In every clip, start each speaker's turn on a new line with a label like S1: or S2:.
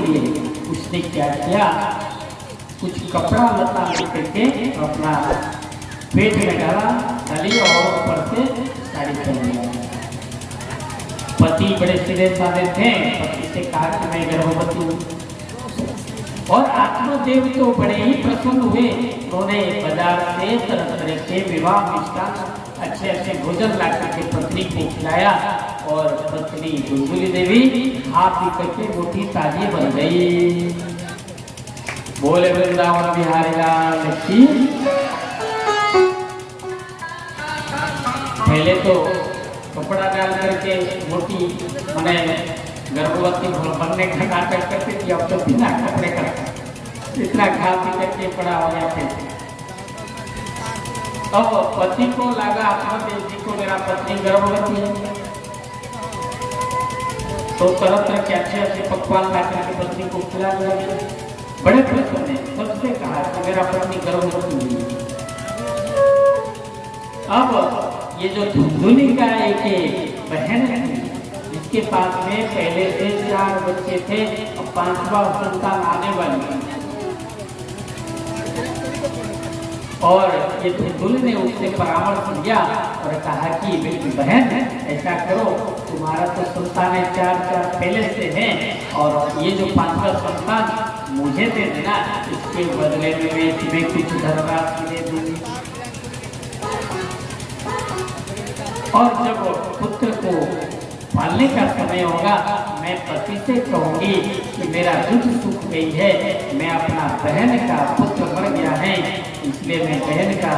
S1: लिए उसने क्या किया, कुछ कपड़ा लता करके अपना पेट में डाला, डाली और ऊपर से साड़ी पहन लिया। पति बड़े सीधे साधे थे, पति से कहा कि मैं गर्भवती हूँ, और आत्मदेव तो बड़े ही प्रसन्न हुए। उन्होंने बाजार से तरह तरह के विवाह मिष्ठान अच्छे अच्छे भोजन ला करके पत्नी को खिलाया, और पत्नी धुंधुली देवी खा पी करके मोटी ताजी बन गई। बोले वृंदावन बिहारी लाल की। पहले तो कपड़ा डाल करके मोटी माने गर्भवती बनने का नाटक करती थी, अब तो बिना कपड़े का इतना खा पी करके पड़ा हो गया थे। अब पति को लगा, आत्मदेव जी को, मेरा पत्नी गर्भवती है, तो तरह तरह के अच्छे अच्छे पकवान ला करके पत्नी को खिला दिया। बड़े प्रसन्न ने सबसे कहा कि मेरा पत्नी गर्भवती है। अब ये जो धुंधुली का एक बहन है, इसके पास में पहले से 4 बच्चे थे, अब 5वां संतान आने वाली, और ये धुंधुली ने उससे परामर्श किया और कहा कि बेटी बहन ऐसा करो, तुम्हारा तो संतान 4 पहले से है, और ये जो 5वां संतान मुझे दे देना, इसके बदले में मैं तुम्हें कुछ धनराशि दे दूंगी। और जब पुत्र को पालने का समय होगा, मैं पति से कहूंगी कि मेरा दूध सूख गई है, मैं अपना बहन का पुत्र मर गया है, इसलिए मैं बहन का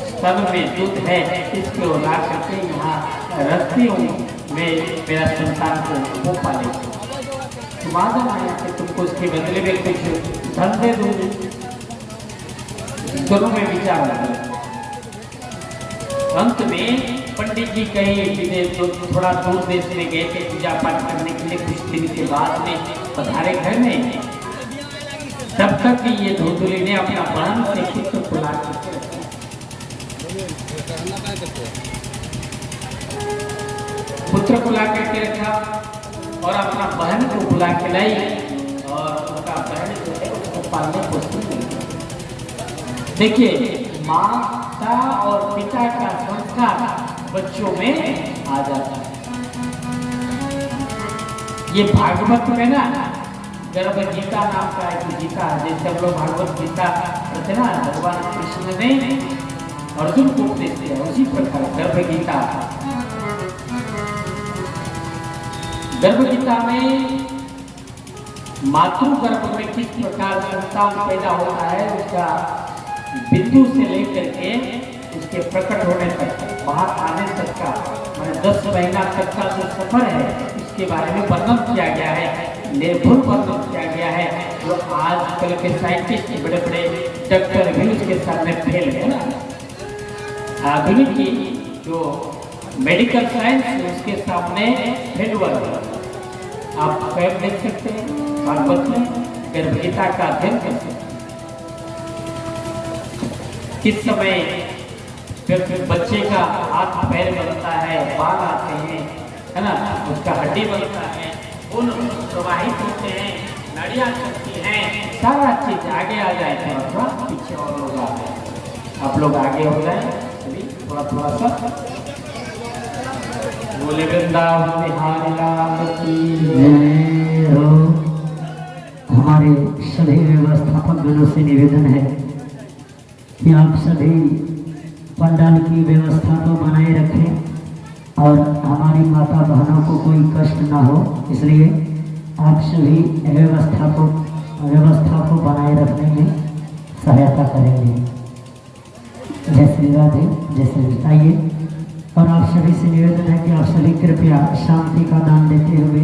S1: स्तन में दूध है, इसको ला करके यहाँ रखती हूँ, मैं मेरा संतान को वो पाले। वादा आया कि तुमको उसके बदले में कुछ धन दे दूंगी। दोनों में विचार लगा। अंत में पंडित जी कहीं विदेश थोड़ा दूर देश में गए थे पूजा पाठ करने के लिए, कुछ दिन के बाद में पधारे घर में, तब तक ये धुंधुली ने अपना बहन से पुत्र को ला करके रखा, और अपना बहन को बुला के लाई, और उसका बहन जो है उसको पालने पोषण की। देखिए, माता और पिता का संस्कार बच्चों में आ जाता है। ये भागवत में ना गर्भ गीता नाम का एक गीता, जैसे हम लोग भागवत गीता पढ़ते ना, भगवान कृष्ण ने अर्जुन को उपदेश दिया, उसी प्रकार गर्भ गीता। गर्भ गीता में मातृ गर्भ में किस प्रकार संतान पैदा होता है, उसका बिंदु से लेकर के उसके प्रकट होने तक, बाहर आने तक का, मैंने 10 महीना तक का जो सफर है, इसके बारे में वर्णन किया गया है, निर्भुल वर्णन किया गया है। जो आजकल के साइंटिस्ट, बड़े बड़े डॉक्टर भी उसके सामने फेल है ना। आधुनिक की जो मेडिकल साइंस है उसके सामने फेल हुआ है। आप स्वयं देख सकते हैं, भागवत में गर्भ गीता का अध्ययन कर सकते हैं। किस समय फिर बच्चे का हाथ पैर बनता है, बाल आते हैं, है ना, उसका हड्डी बनता है, खून प्रवाहित होते हैं, नाड़ियाँ चलती हैं, सारा चीज आगे आ जाए, थोड़ा पीछे और लोग आ जाए। आप लोग आगे हो जाए सभी, थोड़ा थोड़ा सा। बोले वृंदावन बिहारी लाल की जय हो।
S2: हमारे सभी व्यवस्थापक गणों से निवेदन है कि आप सभी पंडाल की व्यवस्था को बनाए रखें और हमारी माता बहनों को कोई कष्ट ना हो, इसलिए आप सभी व्यवस्था को बनाए रखने में सहायता करेंगे। जय श्री राधे, जय श्री बताइए। और आप सभी से निवेदन है कि आप सभी कृपया शांति का दान देते हुए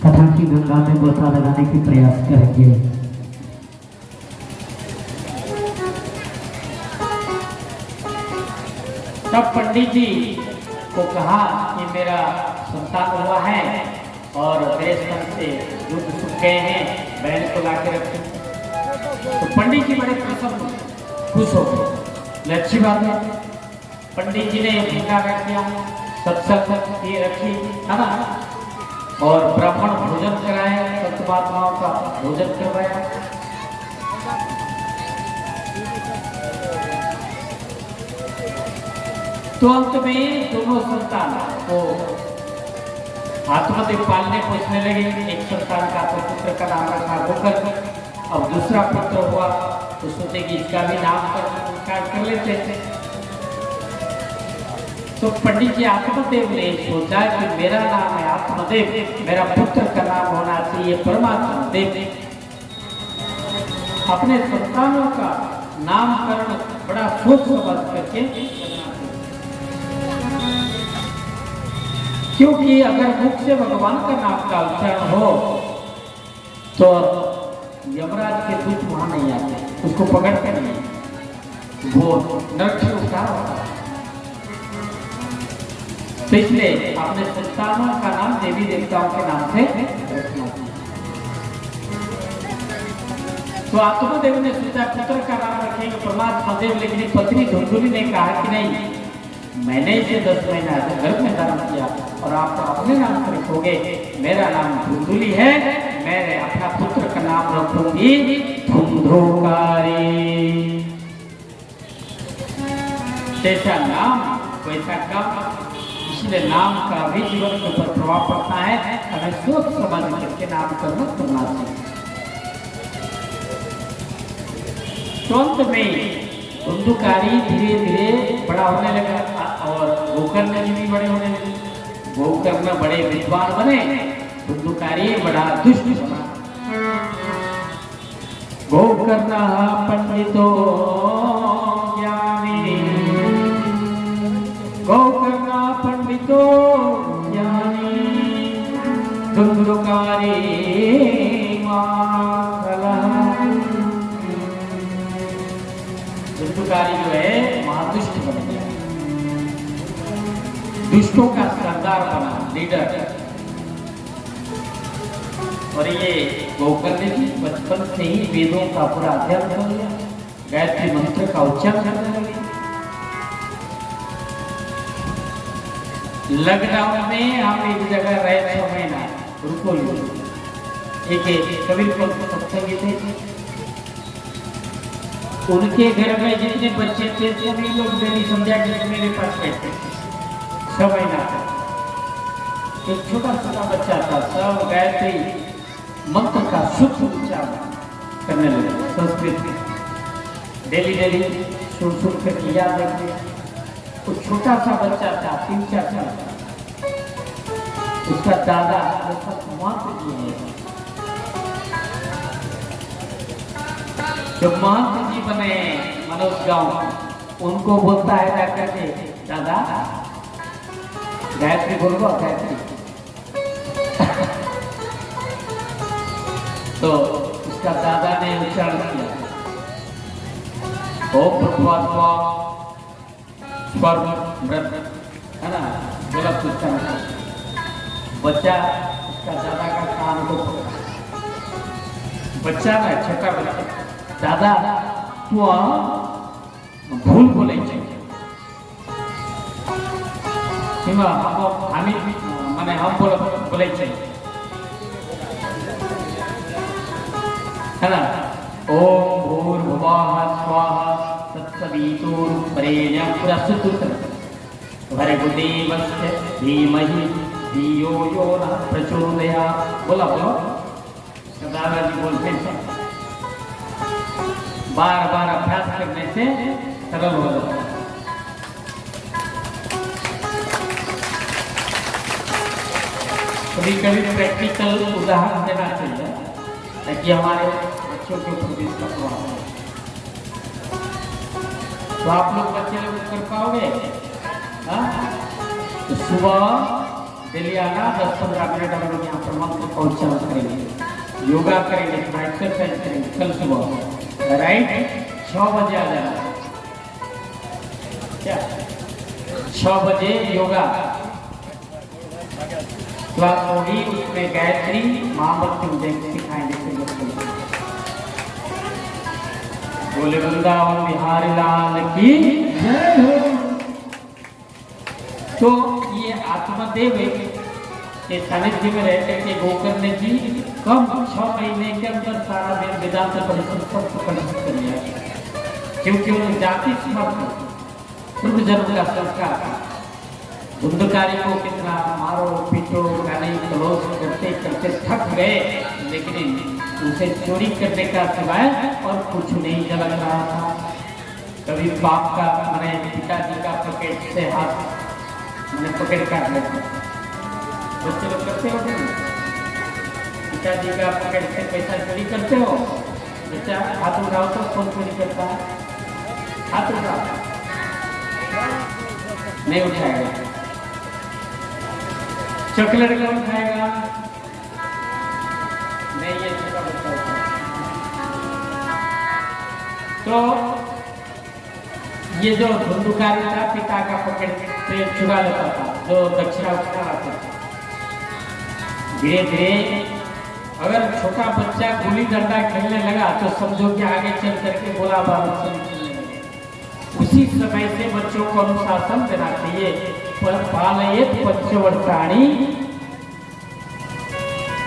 S2: कथा की गंगा में गोता लगाने की प्रयास करेंगे।
S1: तब पंडित जी को कहा कि मेरा संतान हुआ है और मेरे स्तन से दूध सूख गए हैं, बहन को ला के रखे। तो पंडित जी बड़े प्रसन्न, खुश हो गए। अच्छी बात है। पंडित जी ने भंडारा रख दिया, सत्संग ये रखी, है ना, और ब्राह्मण भोजन कराए, सब आत्माओं का भोजन करवाया। तो अंत में दोनों संतान को आत्मदेव पालने पोसने लगे। एक संतान का तो पुत्र का नाम रखा गोकर, अब दूसरा पुत्र हुआ तो सोचे कि इसका भी नाम कर लेते थे। तो पंडित जी आत्मदेव ने सोचा कि मेरा नाम है आत्मदेव, मेरा पुत्र का नाम होना चाहिए परमात्मा देव। अपने संतानों का नामकरण बड़ा सोच समझ करके, क्योंकि अगर मुख से भगवान का नाम का उच्चारण हो तो यमराज के दूत वहां नहीं आते, उसको पकड़ते नहीं, वो नरक से उतार होता है। तो इसलिए अपने संतानों का नाम देवी देवताओं के नाम से रखना। तो आत्मदेव ने सोचा पुत्र का नाम रखेंगे परमात्मा देव, लेकिन पत्नी धुंधुली ने कहा कि नहीं, मैंने इसे 10 महीना गर्भ में धारण किया और आप अपने नाम से रखोगे। मेरा नाम धुंधुली है, मैं अपना पुत्र का नाम रखूंगी धुंधुकारी। जैसा नाम वैसा काम, इसलिए नाम का भी जीवन के ऊपर प्रभाव पड़ता है। हमें सोच समझ करके नामकरण करना चाहिए। तो अंत में धुंधुकारी धीरे धीरे बड़ा होने लगा और गोकर्ण भी बड़े होने लगे। गोकर्ण बड़े विद्वान बने, धुंधुकारी बड़ा दुष्ट बना। गोकर्ण पंडितो ज्ञानी, गोकर्ण पंडितो ज्ञानी, धुंधुकारी धुंधुकारी जो है महादुष्ट बन गया, दुष्टों का सरदार बना, लीडर। और ये गोकर्ण जी बचपन से ही वेदों का पूरा अध्ययन कर लिया, गायत्री मंत्र का उच्चारण करने लगे। लॉकडाउन में हम एक जगह रहे 6 महीना, रुको एक कबीर को सत्संगी थे, उनके घर में जितने बच्चे थे सभी लोग डेली संध्या के मेरे पास बैठते थे 6 महीना तक। एक छोटा छोटा बच्चा था, सब गायत्री मंत्र का शुद्ध उच्चारण करने लगे संस्कृत में, डेली डेली सुन कर याद रखिए। वो छोटा सा बच्चा था 3-4 साल का, उसका दादा महंत जी है, जब महंत जी बने मनोज गांव, उनको बोलता है जाकर के, दादा गायत्री बोलो गायत्री। तो उसका दादा ने उच्चारण किया, ओम प्रभुआत्मा स्वर्ग है ना, बोला उच्चारण। बच्चा उसका दादा का कान को पकड़ा, बच्चा ना छोटा बच्चा, दादा तू भूल बोले माने हम बोले है ना, ओम भूर्भुवः स्वाहा तत्सवितुर्वरेण्यं, पूरा सूत्र भर्गोदेवस्य धीमहि धियो यो नः प्रचोदयात्। बोला बोलो, दादाजी बोलते हैं, बार बार अभ्यास करने से सरल हो जाता है। कभी कभी प्रैक्टिकल उदाहरण देना चाहिए ताकि हमारे बच्चों के ऊपर भी इसका प्रभाव हो। तो आप लोग बच्चे लोग कर पाओगे? तो सुबह डेली आना 10-15 मिनट हम लोग यहाँ पर मंत्र का उच्चारण करेंगे, योगा करेंगे, थोड़ा एक्सरसाइज करेंगे। कल सुबह राइट 6 बजे आ जाना, क्या 6 बजे योगा क्लास होगी, उसमें गायत्री महामृत्युंजय सिखाएंगे। बोले वृंदावन बिहारी लाल की जय हो। तो ये आत्मदेव के सानिध्य में रहते थे गोकर्ण जी कम 6 महीने के अंदर सारा दिन वेदांत परिषद सबको कंठस्थ कर लिया, क्योंकि उन्हें जाति समर्थ पूर्व जन्म का संस्कार था। धुंधकारी को कितना मारो पीटो गाली गलौज करते करते थक गए, लेकिन उसे चोरी करने का सिवाय और कुछ नहीं झलक रहा था। कभी बाप का मैंने पिताजी का पॉकेट से हाथ मैंने पॉकेट काट लेते, बच्चे लोग करते हो नहीं? पिताजी का पॉकेट से पैसा चोरी करते हो? बच्चा हाथ उठाओ तो कौन चोरी करता है? हाथ उठाओ, नहीं उठाएगा। चॉकलेट कौन खाएगा? नहीं, ये छोटा बच्चा है। तो ये जो धुंधुकारी था पिता का पॉकेट से चुरा लेता था, जो दक्षिणा उठा था। धीरे धीरे अगर छोटा बच्चा गुल्ली डंडा खेलने लगा तो समझो कि आगे चल करके गोला बारूद से निकलने लगे। उसी समय से बच्चों को अनुशासन देना चाहिए। पालयेत पंचवर्षाणि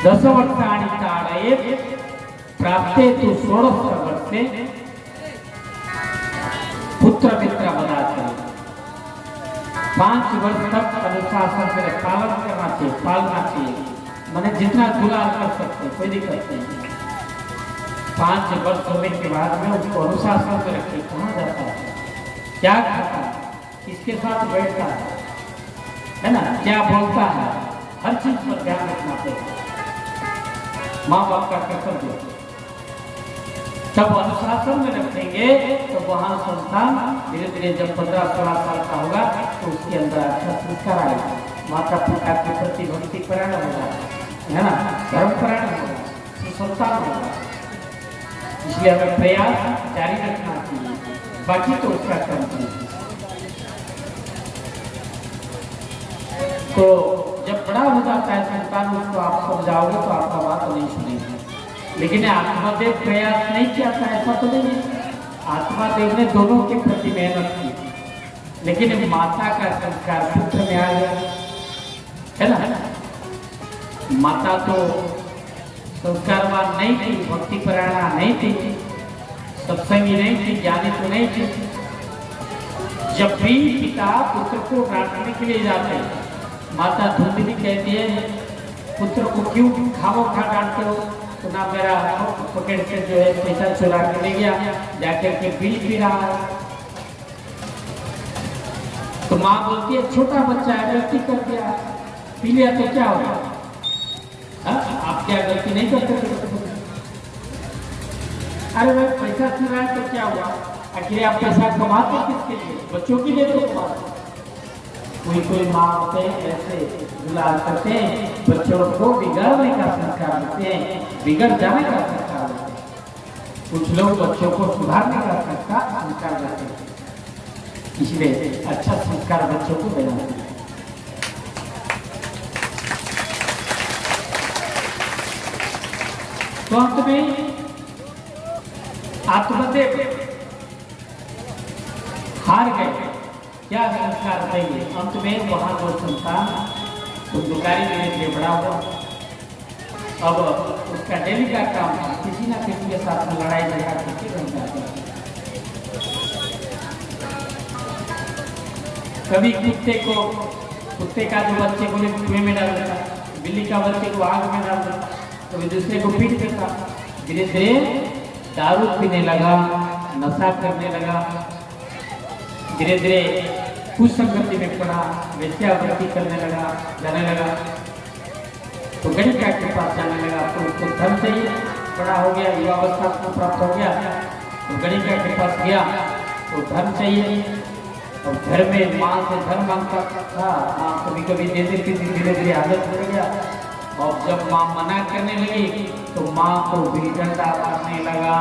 S1: 10 वर्षाणि ताडयेत प्राप्ते तु 16 वर्षे पुत्र मित्र बनाते। 5 वर्ष तक अनुशासन से पालन करना चाहिए, पालना चाहिए, मैंने जितना दुलार कर सकते कोई दिक्कत नहीं। 5 वर्ष होने के बाद में उसको अनुशासन में रखिए। कहाँ जाता है, क्या खाता है, किसके साथ बैठता है ना, क्या बोलता है, हर चीज पर ध्यान रखना चाहिए। माँ बाप का कर्तव्य। तब अनुशासन में रखेंगे तो वहाँ संतान धीरे धीरे जब 15-16 साल का होगा तो उसके अंदर अच्छा संस्कार आएगा, माता पिता के प्रति भक्ति परायण होगा, है ना, धर्म परायण होगा, सुसंस्कार होगा। इसलिए हमें प्रयास जारी रखना चाहिए, बाकी तो उसका कर्म चाहिए। तो जब बड़ा हो जाता है संतान, उसको आप समझाओगे तो आपका बात नहीं सुनेगी। लेकिन आत्मदेव प्रयास नहीं किया था, ऐसा तो नहीं है। आत्मादेव ने दोनों के प्रति मेहनत की, लेकिन माता का संस्कार पुत्र में आ गया, है ना। माता तो संस्कारवान नहीं थी, भक्ति परायणा नहीं थी, सत्संगी नहीं थी, ज्ञानी तो नहीं थी। जब भी पिता पुत्र को डांटने के लिए जाते, माता धुंधली कहती है पुत्र को क्यों खाओ खा डांटते हो, तो ना मेरा पॉकेट से जो है पैसा चुरा के ले गया, जाकर के पी रहा है। तो माँ बोलती है छोटा बच्चा है, गलती कर दिया, पी लिया तो क्या होगा, आप क्या गलती नहीं करते? अरे भाई पैसा चुराया तो क्या हुआ, आखिर आप पैसा कमाते किसके लिए? बच्चों के लिए तो कमाते। कोई माँ होते हैं ऐसे दुलार करते हैं, बच्चों को बिगड़ने का संस्कार देते हैं, बिगड़ जाने का संस्कार देते हैं। कुछ लोग बच्चों को सुधारने का संस्कार देते हैं। इसलिए अच्छा संस्कार बच्चों को देना चाहिए। तो अंत में आत्मदेव हार गए, क्या संस्कार देंगे? अंत में वहां जो संतान धुंधुकारी धीरे धीरे बड़ा हुआ। अब उसका डेली का काम था किसी ना किसी के साथ में लड़ाई झगड़ा करके बन जाता है। कभी कुत्ते का जो बच्चे को कुएं में डाल देता, बिल्ली का बच्चे को आग में डाल देता, कभी दूसरे को पीट देता। धीरे धीरे दारू पीने लगा, नशा करने लगा, धीरे धीरे कुसंगति में पड़ा, वेश्यावृत्ति करने लगा, जाने लगा। तो गणिका के पास जाने लगा, तो उसको धन चाहिए, बड़ा हो गया, युवावस्था को प्राप्त हो गया, तो गणिका के पास गया तो धन चाहिए। और घर में माँ से धन मांगता था, माँ कभी कभी दे देती थी, धीरे धीरे आदत हो गया। और जब माँ मना करने लगी तो माँ को भी डंडा मारने लगा।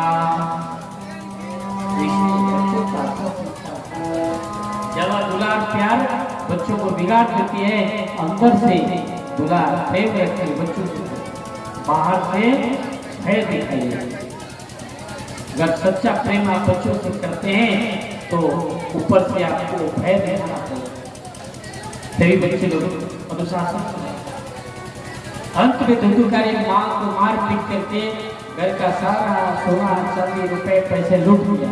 S1: जब दुलार प्यार बच्चों को बिगाड़ देती है, अंदर से दुलार प्रेम रखते बच्चों से, बाहर से भय दिखाइए। अगर सच्चा प्रेम आप बच्चों से करते हैं तो ऊपर से आपको भय देना चाहिए, तभी बच्चे लोग अनुशासन। अंत में धुंधुकारी मां को मार पीट करके घर का सारा सोना चांदी रुपए पैसे लूट लिया।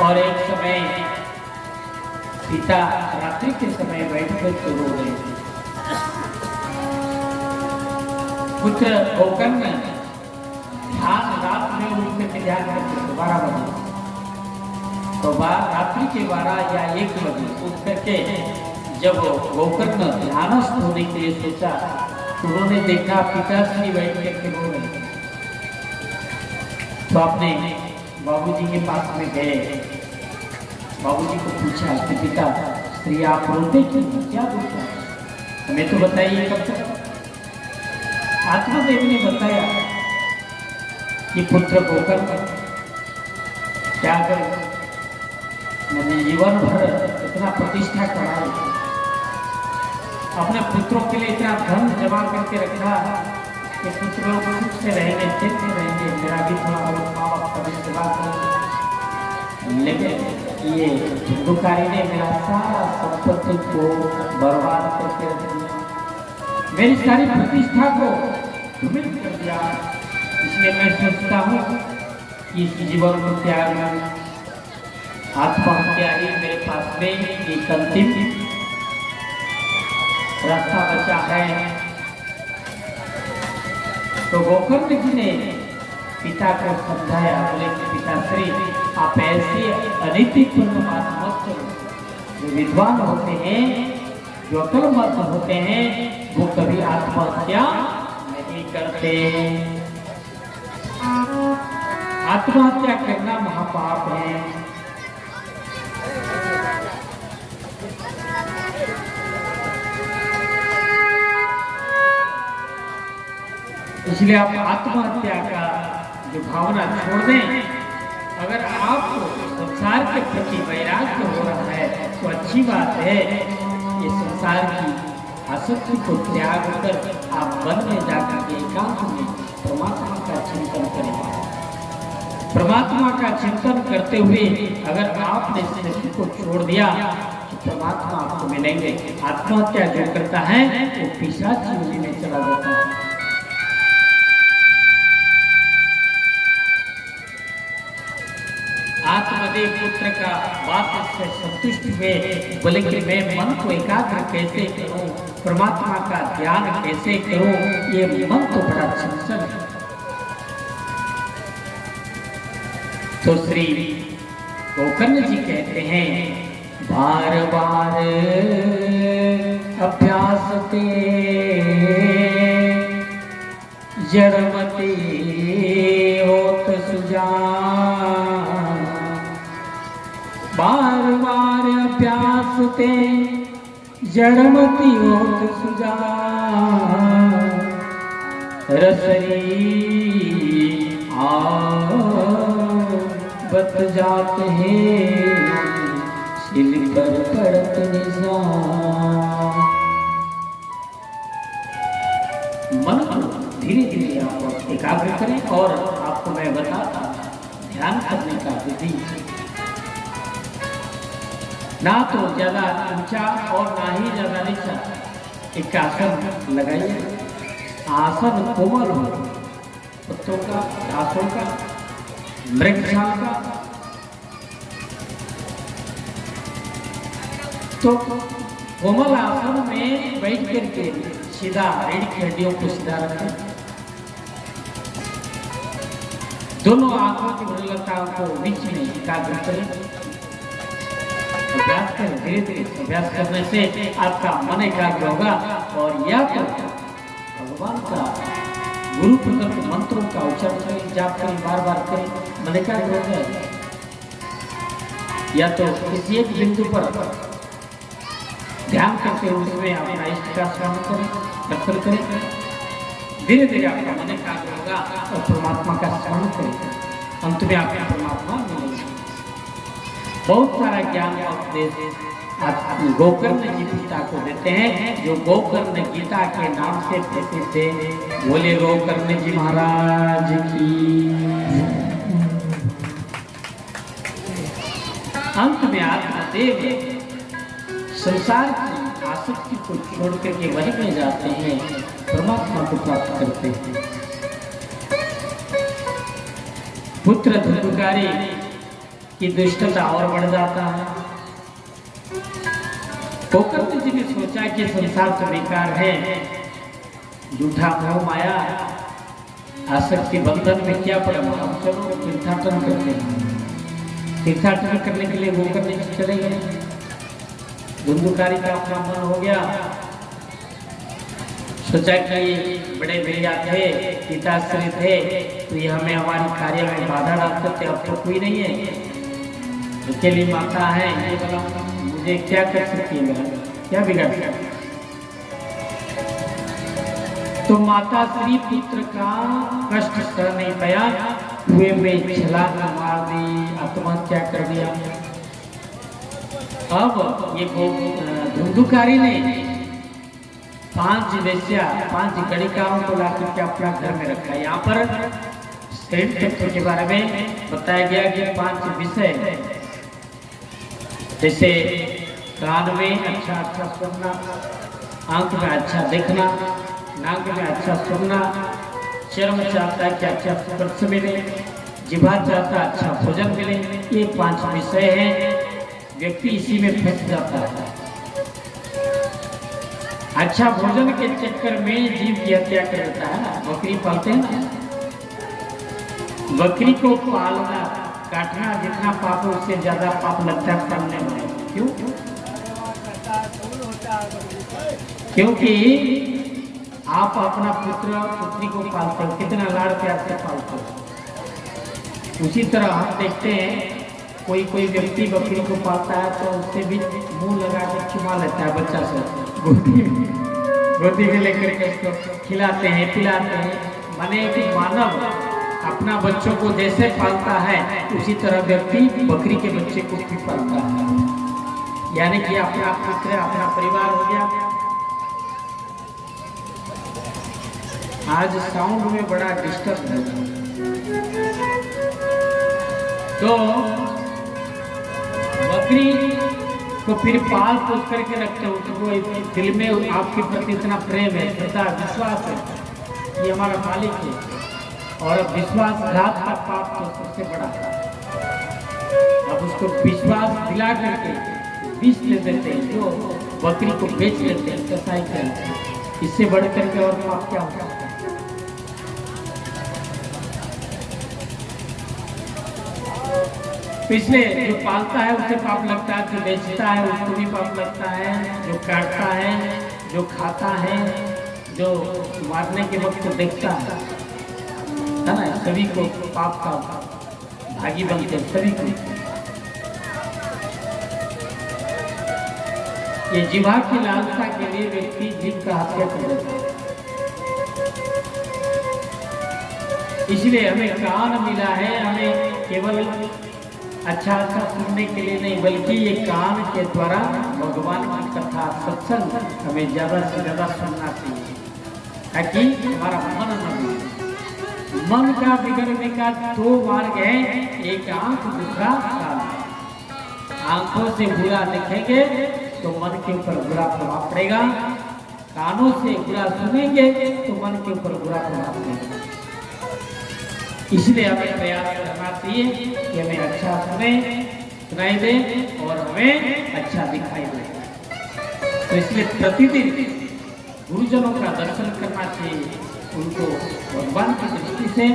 S1: और एक समय पिता रात्रि के समय बैठकर के रो रहे थे। पुत्र गोकर्ण ध्यान रात में उठकर के ध्यान करते 12 बजे, तो रात्रि के 12 या 1 बजे उठ करके जब गोकर्ण ध्यानस्थ होने के लिए सोचा तो उन्होंने देखा पिताश्री बैठ करके रो रहे थे। तो अपने बाबूजी के पास में गए, बाबूजी को पूछा कि पिता श्री आप रोते क्यों, क्या पूछा, हमें तो बताइए कब तक। आत्मदेव ने बताया कि पुत्र गोकर्ण क्या करे, मैंने जीवन भर इतना प्रतिष्ठा कराई, अपने पुत्रों के लिए इतना धन जमा करके रखा कि कुछ लोग सुख से रहेंगे, चित से रहेंगे, मेरा भी थोड़ा बहुत माँ बाप का भी सेवा करेंगे, लेकिन ये धुंधुकारी ने मेरा सारा संपत्ति को बर्बाद करके रख दिया, मेरी सारी प्रतिष्ठा को धूमिल कर दिया। इसलिए मैं सोचता हूँ कि इस जीवन को त्याग आत्महत्या ही मेरे पास में एक अंतिम रास्ता बचा है। तो गोकर्ण जी ने पिता को समझाया, बोले कि पिताश्री आप ऐसे अनैतिकपूर्ण बात मत करो। जो विद्वान होते हैं, जो अक्लमंद होते हैं, वो कभी आत्महत्या नहीं करते। आत्महत्या करना महापाप है। इसलिए आप आत्महत्या का जो भावना छोड़ दें। अगर आपको संसार के प्रति वैराग्य हो रहा है तो अच्छी बात है, ये संसार की आसक्ति को त्याग कर आप वन में जाकर के एकांत में परमात्मा का चिंतन करें। परमात्मा का चिंतन करते हुए अगर आपने शरीर को छोड़ दिया तो परमात्मा आपको मिलेंगे। आत्महत्या जो करता है वो पिशाच योनि में चला जाता है। आत्मदेव पुत्र का बात से संतुष्ट हुए, बोले कि मैं मन को एकाग्र कैसे करूं, परमात्मा का ध्यान कैसे करूं, ये मन तो बड़ा चंचल है। तो श्री गोकर्ण जी कहते हैं, बार बार अभ्यास ते जड़मती होत सुजान, बार बार अभ्यास ते जड़मती होत सुजान, रसरी बत जाते हैं सिल पर पड़त निशान। मन को धीरे धीरे आप एकाग्र करें और आपको मैं बताता ध्यान करने का विधि, ना तो ज्यादा ऊंचा और ना ही ज्यादा नीचा। एक आसन लगाइए, आसन कोमल हो, पत्तों का, घासों का, मृगछाल का। तो कोमल आसन में बैठ करके सीधा रीढ़ की हड्डियों को सीधा रखें, दोनों आंखों की मृदुलताओं को बीच में एकाग्र करें। अभ्यास करें, धीरे धीरे अभ्यास करने से आपका मन एकाग्र होगा। और या तो भगवान का गुरु प्रदत्त मंत्रों का उच्चारण करें, जाप करें, बार बार करें, मन एकाग्र हो जाए। या तो किसी एक बिंदु पर ध्यान करते हुए उसमें अपना इष्ट का स्मरण करें, दर्शन करें, धीरे धीरे आपका मन एकाग्र होगा और परमात्मा का स्मरण करें। अंत में आपका परमात्मा मिलेगा। बहुत सारा ज्ञान का उपदेश गोकर्ण जी पिता को देते हैं, जो गोकर्ण गीता के नाम से प्रसिद्ध है। बोले गोकर्ण जी महाराज की। अंत में आत्मदेव संसार की आसक्ति को छोड़ करके वहीं में जाते हैं, परमात्मा को प्राप्त करते हैं। पुत्र धुंधुकारी की दुष्टता और बढ़ जाता है। गोकर्ण जी ने सोचा कि संसार तो बेकार है, झूठा मोह माया आसक्ति बंधन में क्या पड़ा, हम चलो तीर्थाटन करते हैं। तीर्थाटन करने के लिए गोकर्ण जी चले गए। धुंधुकारी का अपना मन हो गया, सोचा कि बड़े भैया थे, पिताश्री थे, तो ये हमें हमारी कार्य में बाधा डालते थे, अब तो कोई नहीं है, अकेली माता है, ये बोला मुझे क्या कर सकती है, मेरा क्या बिगाड़ सकती। तो माता श्री पुत्र का कष्ट सह नहीं पाया, कुएं में छलांग मार दी, आत्महत्या कर दिया। अब ये धुंधुकारी ने 5 वेश्या 5 गणिकाओं को लाकर के अपना घर में रखा। यहाँ पर शरीर तत्व के बारे में बताया गया कि 5 विषय, जैसे कान में अच्छा सुनना, आंख में अच्छा देखना, नाक में अच्छा सुनना, चर्म चाहता है कि अच्छा स्पर्श मिले, जिह्वा चाहता है अच्छा भोजन मिले। ये 5 विषय हैं, व्यक्ति इसी में फंस जाता है। अच्छा भोजन के चक्कर में जीव की हत्या कर देता है ना। बकरी पालते हैं ना, बकरी को पालना काटना जितना पाप है उससे ज्यादा पाप लगता है पालने में। क्यों? क्योंकि आप अपना पुत्र पुत्री को पालते हो, कितना लाड़ प्यार से पालते हो। उसी तरह हम देखते हैं कोई व्यक्ति बकरी को पालता है तो उससे भी मुंह लगा के चुमा लेता है, बच्चा से गोदी में लेकर के उसको खिलाते हैं पिलाते हैं। माने कि मानव अपना बच्चों को जैसे पालता है उसी तरह व्यक्ति बकरी के बच्चे को भी पालता है, यानी कि अपना पुत्र अपना परिवार हो गया। आज साउंड में बड़ा डिस्टर्ब है, तो बकरी को फिर पाल पोस करके रखते हो, तो दिल में आपके प्रति इतना प्रेम है, श्रद्धा विश्वास है कि हमारा मालिक है, और अब विश्वासघात का पाप तो सबसे बड़ा है। अब उसको विश्वास दिला करके बीच ले देते हैं, जो बकरी को बेच लेते हैं, कसाई करते हैं। इससे बढ़ करके और पाप क्या होता है? इसलिए जो पालता है उसे पाप लगता है, जो बेचता है उसको भी पाप लगता है, जो काटता है, जो खाता है, जो मारने के वक्त देखता है ना, सभी को पाप का भागी बनते हैं, सभी को। ये जीवा की लालसा के लिए व्यक्ति जीव का हत्या कर देता है। इसलिए हमें कान मिला है, हमें केवल अच्छा सुनने के लिए नहीं, बल्कि ये कान के द्वारा भगवान की कथा सत्संग हमें ज्यादा से ज्यादा सुनना चाहिए, ताकि हमारा मन न बिगड़े। मन का बिगड़ने का 2 मार्ग है, एक आंख दूसरा कान। आंखों से बुरा देखेंगे तो मन के ऊपर बुरा प्रभाव पड़ेगा, कानों से बुरा सुनेंगे तो मन के ऊपर बुरा प्रभाव पड़ेगा। इसलिए हमें प्रयास करना चाहिए कि हमें अच्छा सुनाई दे और हमें अच्छा दिखाई दे। तो इसलिए प्रतिदिन गुरुजनों का दर्शन करना चाहिए, उनको भगवान की दृष्टि से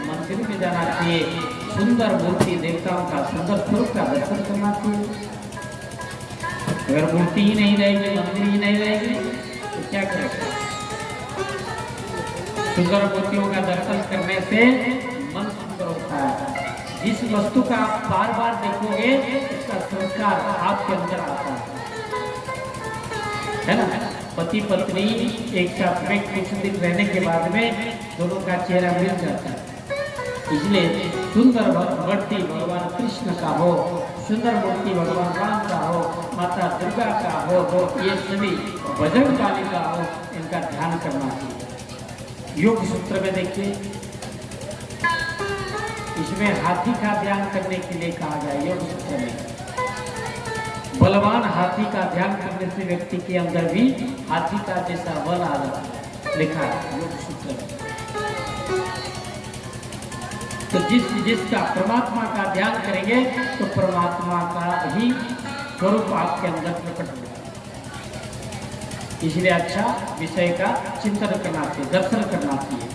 S1: मंदिर में जाना चाहिए, सुंदर मूर्ति देवताओं का सुंदर स्वरूप का दर्शन करना चाहिए। अगर मूर्ति ही नहीं रहेगी, मंदिर ही नहीं रहेगी तो क्या करेगा? सुंदर मूर्तियों का दर्शन करने से मन सुंदर होता है। जिस वस्तु का आप बार बार देखोगे उसका संस्कार आपके अंदर आता है ना। पति पत्नी एक साथ में कुछ दिन रहने के बाद में दोनों का चेहरा मिल जाता है। इसलिए सुंदर मूर्ति भगवान कृष्ण का हो, सुंदर मूर्ति भगवान राम का हो, माता दुर्गा का हो, ये सभी बजरंगबली का हो, इनका ध्यान करना चाहिए। योग सूत्र में देखिए, इसमें हाथी का ध्यान करने के लिए कहा गया। योग सूत्र में बलवान हाथी का ध्यान करने से व्यक्ति के अंदर भी हाथी का जैसा बल आ जाता है, लिखा है योग सूत्र में। तो जिसका परमात्मा का ध्यान करेंगे तो परमात्मा का ही स्वरूप आपके अंदर प्रकट होगा। इसलिए अच्छा विषय का चिंतन करना चाहिए, दर्शन करना चाहिए।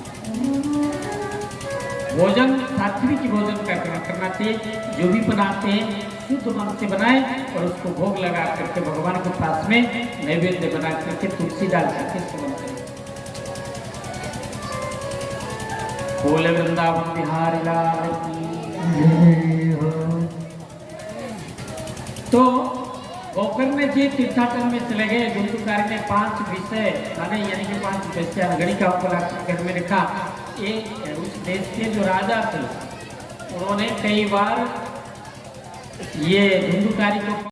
S1: भोजन सात्विक भोजन का करना चाहिए। जो भी बनाते हैं शुद्ध मन से बनाए और उसको भोग लगा करके भगवान के पास में नैवेद्य बना करके तुलसी डाल करके सेवन करें। बोले वृंदावन बिहारी लाल की। तो गोकर्ण जी तीर्थाटन में चले गए। धुंधुकारी ने 5 विषय माने यानी कि 5 विषय गणिका घर में लिखा। एक उस देश के जो राजा थे उन्होंने कई बार ये धुंधुकारी को